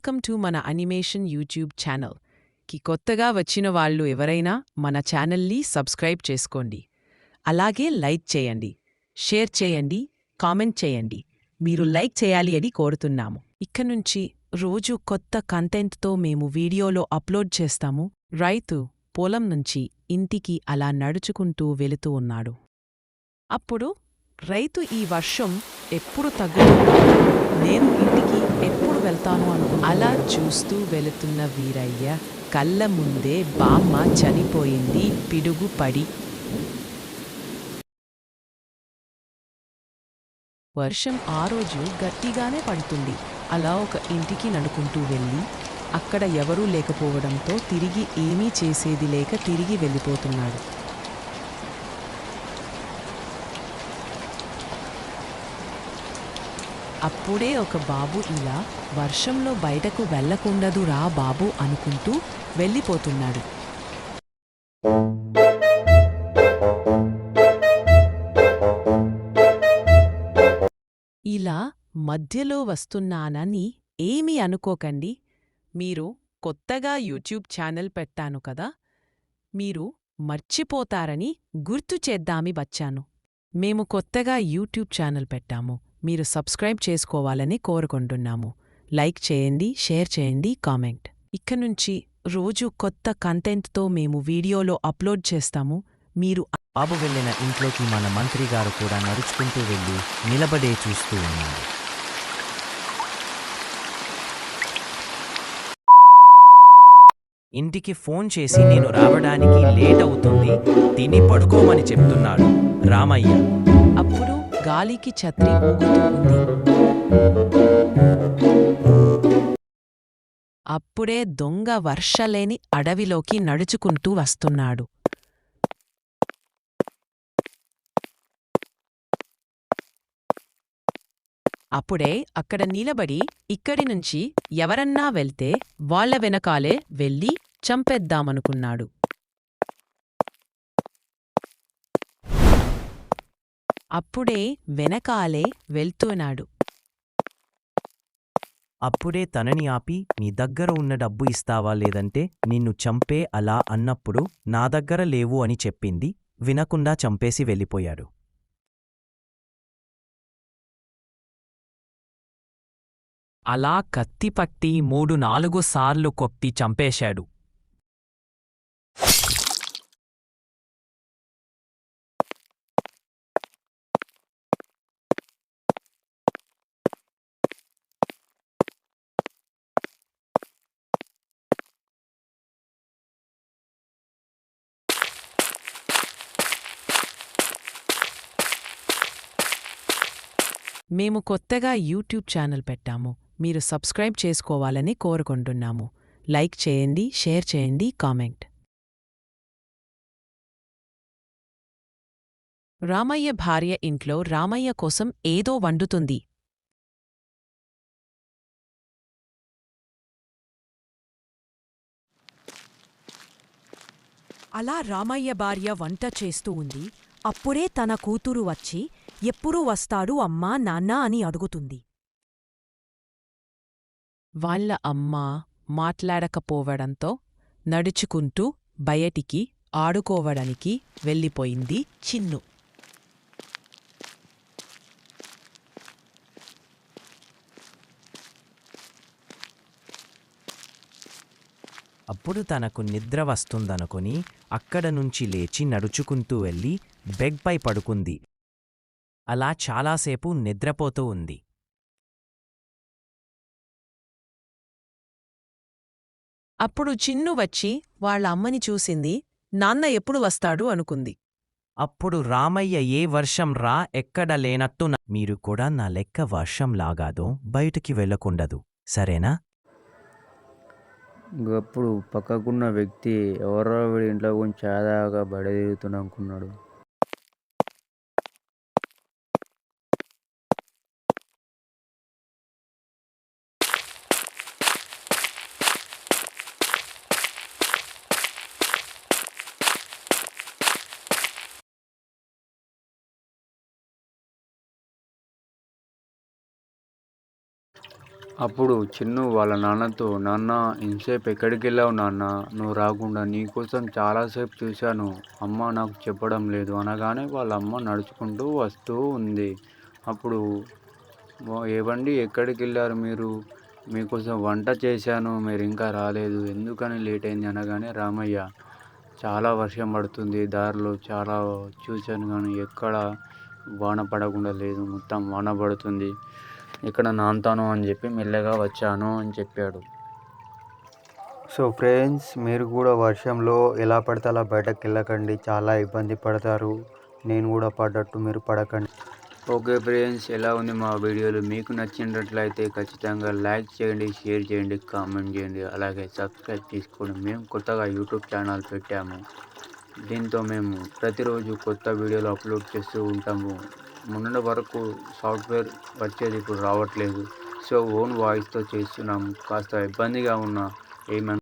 Welcome to మన animation YouTube channel కి కొత్తగా వచ్చిన వాళ్ళు ఎవరైనా మన ఛానల్ని సబ్స్క్రైబ్ చేసుకోండి. అలాగే లైక్ చేయండి, షేర్ చేయండి, కామెంట్ చేయండి. మీరు లైక్ చేయాలి అని కోరుతున్నాము. ఇక నుంచి రోజు కొత్త కంటెంట్తో మేము వీడియోలో అప్లోడ్ చేస్తాము. రైతు పొలం నుంచి ఇంటికి అలా నడుచుకుంటూ వెళుతూ ఉన్నాడు. అప్పుడు రైతు ఈ వర్షం ఎప్పుడు తగ్గుతుందో, నేను ఇంటికి ఎప్పుడు వెళ్తాను అలా చూస్తూ వెళుతున్న వీరయ్య కళ్ళ ముందే బామ్మ చనిపోయింది పిడుగు పడి. వర్షం ఆ రోజు గట్టిగానే పడుతుంది. అలా ఒక ఇంటికి నడుకుంటూ వెళ్ళి అక్కడ ఎవరూ లేకపోవడంతో తిరిగి ఏమీ చేసేది లేక తిరిగి వెళ్ళిపోతున్నాడు. అప్పుడే ఒక బాబు ఇలా వర్షంలో బయటకు వెళ్ళకుండదురా బాబు అనుకుంటూ వెళ్ళిపోతున్నాడు. ఇలా మధ్యలో వస్తున్నానని ఏమీ అనుకోకండి. మీరు కొత్తగా యూట్యూబ్ ఛానల్ పెట్టాను కదా, మీరు మర్చిపోతారని గుర్తు చేద్దామి వచ్చాను. మేము కొత్తగా యూట్యూబ్ ఛానల్ పెట్టాము. మీరు సబ్స్క్రైబ్ చేసుకోవాలని కోరుకుంటున్నాము. లైక్ చేయండి, షేర్ చేయండి, కామెంట్. ఇక నుంచి రోజు కొత్త కంటెంట్తో మేము వీడియోలో అప్లోడ్ చేస్తాము. మీరు బాబు వెళ్ళిన ఇంట్లోకి మన మంత్రి గారు కూడా నడుచుకుంటూ వెళ్ళి నిలబడే చూస్తూ ఉన్నారు. ఇంటికి ఫోన్ చేసి నేను రావడానికి లేట్ అవుతుంది, తిని పడుకోమని చెప్తున్నాడు రామయ్య. అప్పుడు గాలికి ఛత్రి ఊగుతూ ఉంది. అప్పుడే దొంగ వర్షలేని అడవిలోకి నడుచుకుంటూ వస్తున్నాడు. అప్పుడే అక్కడ నిలబడి ఇక్కడి నుంచి ఎవరన్నా వెళ్తే వాళ్ల వెనకాలే వెళ్ళి చంపేద్దామనుకున్నాడు. అప్పుడే వెనకాలే వెళ్తున్నాడు. అప్పుడే తనని ఆపి, నీ దగ్గర ఉన్న డబ్బు ఇస్తావా లేదంటే నిన్ను చంపే అలా అన్నప్పుడు నా దగ్గర లేవు అని చెప్పింది. వినకుండా చంపేసి వెళ్ళిపోయాడు. అలా కత్తిపట్టి 3-4 సార్లు కొట్టి చంపేశాడు. మేము కొత్తగా యూట్యూబ్ ఛానల్ పెట్టాము. మీరు సబ్స్క్రైబ్ చేసుకోవాలని కోరుకుంటున్నాము. లైక్ చేయండి, షేర్ చేయండి, కామెంట్. రామయ్య భార్య ఇంట్లో రామయ్య కోసం ఏదో వండుతుంది. అలా రామయ్య భార్య వంట చేస్తూ ఉంది. అప్పుడే తన కూతురు వచ్చి ఎప్పుడు వస్తాడు అమ్మా నాన్నా అని అడుగుతుంది. వాళ్ళ అమ్మ మాట్లాడకపోవడంతో నడుచుకుంటూ బయటికి ఆడుకోవడానికి వెళ్ళిపోయింది చిన్ను. అప్పుడు తనకు నిద్ర వస్తుందనుకుని అక్కడ నుంచి లేచి నడుచుకుంటూ వెళ్ళి బెడ్పై పడుకుంది. అలా చాలాసేపు నిద్రపోతూ ఉంది. అప్పుడు చిన్ను వచ్చి వాళ్ళ అమ్మని చూసింది. నాన్న ఎప్పుడు వస్తాడు అనుకుంది. అప్పుడు రామయ్య, ఏ వర్షం రా ఎక్కడ లేనట్టు మీరు కూడా నా లెక్క వర్షం లాగాదో బయటికి వెళ్ళకుండదు, సరేనా? గప్పుడు పక్కకున్న వ్యక్తి ఎవరో వీడి ఇంట్లో గురించి ఆదాగా బడి తిరుగుతున్ననుకున్నాడు. అప్పుడు చిన్ను వాళ్ళ నాన్నతో, నాన్న ఇంతసేపు ఎక్కడికి వెళ్ళావు నాన్న, నువ్వు రాకుండా నీకోసం చాలాసేపు చూశాను, అమ్మ నాకు చెప్పడం లేదు అనగానే వాళ్ళ అమ్మ నడుచుకుంటూ వస్తూ ఉంది. అప్పుడు ఏవండి ఎక్కడికి వెళ్ళారు మీరు, మీకోసం వంట చేశాను మీరు ఇంకా రాలేదు, ఎందుకని లేట్ అయింది అనగానే రామయ్య, చాలా వర్షం పడుతుంది దారిలో చాలా చూశాను కానీ ఎక్కడ వాన పడకుండా లేదు, మొత్తం వాన పడుతుంది, ఇక్కడ నాంతాను అని చెప్పి మెల్లగా వచ్చాను అని చెప్పాడు. సో ఫ్రెండ్స్, మీరు కూడా వర్షంలో ఎలా పడితే అలా బయటకు వెళ్ళకండి, చాలా ఇబ్బంది పడతారు, నేను కూడా పడ్డట్టు మీరు పడకండి. ఓకే ఫ్రెండ్స్, ఎలా ఉంది మా వీడియోలు, మీకు నచ్చినట్లయితే ఖచ్చితంగా లైక్ చేయండి, షేర్ చేయండి, కామెంట్ చేయండి, అలాగే సబ్స్క్రైబ్ చేసుకోండి. మేము కొత్తగా యూట్యూబ్ ఛానల్ పెట్టాము, దీంతో మేము ప్రతిరోజు కొత్త వీడియోలు అప్లోడ్ చేస్తూ ఉంటాము. మొన్నటి వరకు సాఫ్ట్వేర్ వచ్చేది, ఇప్పుడు రావట్లేదు. సో ఓన్ వాయిస్తో చేస్తున్నాము, కాస్త ఇబ్బందిగా ఉన్న ఏమన్నా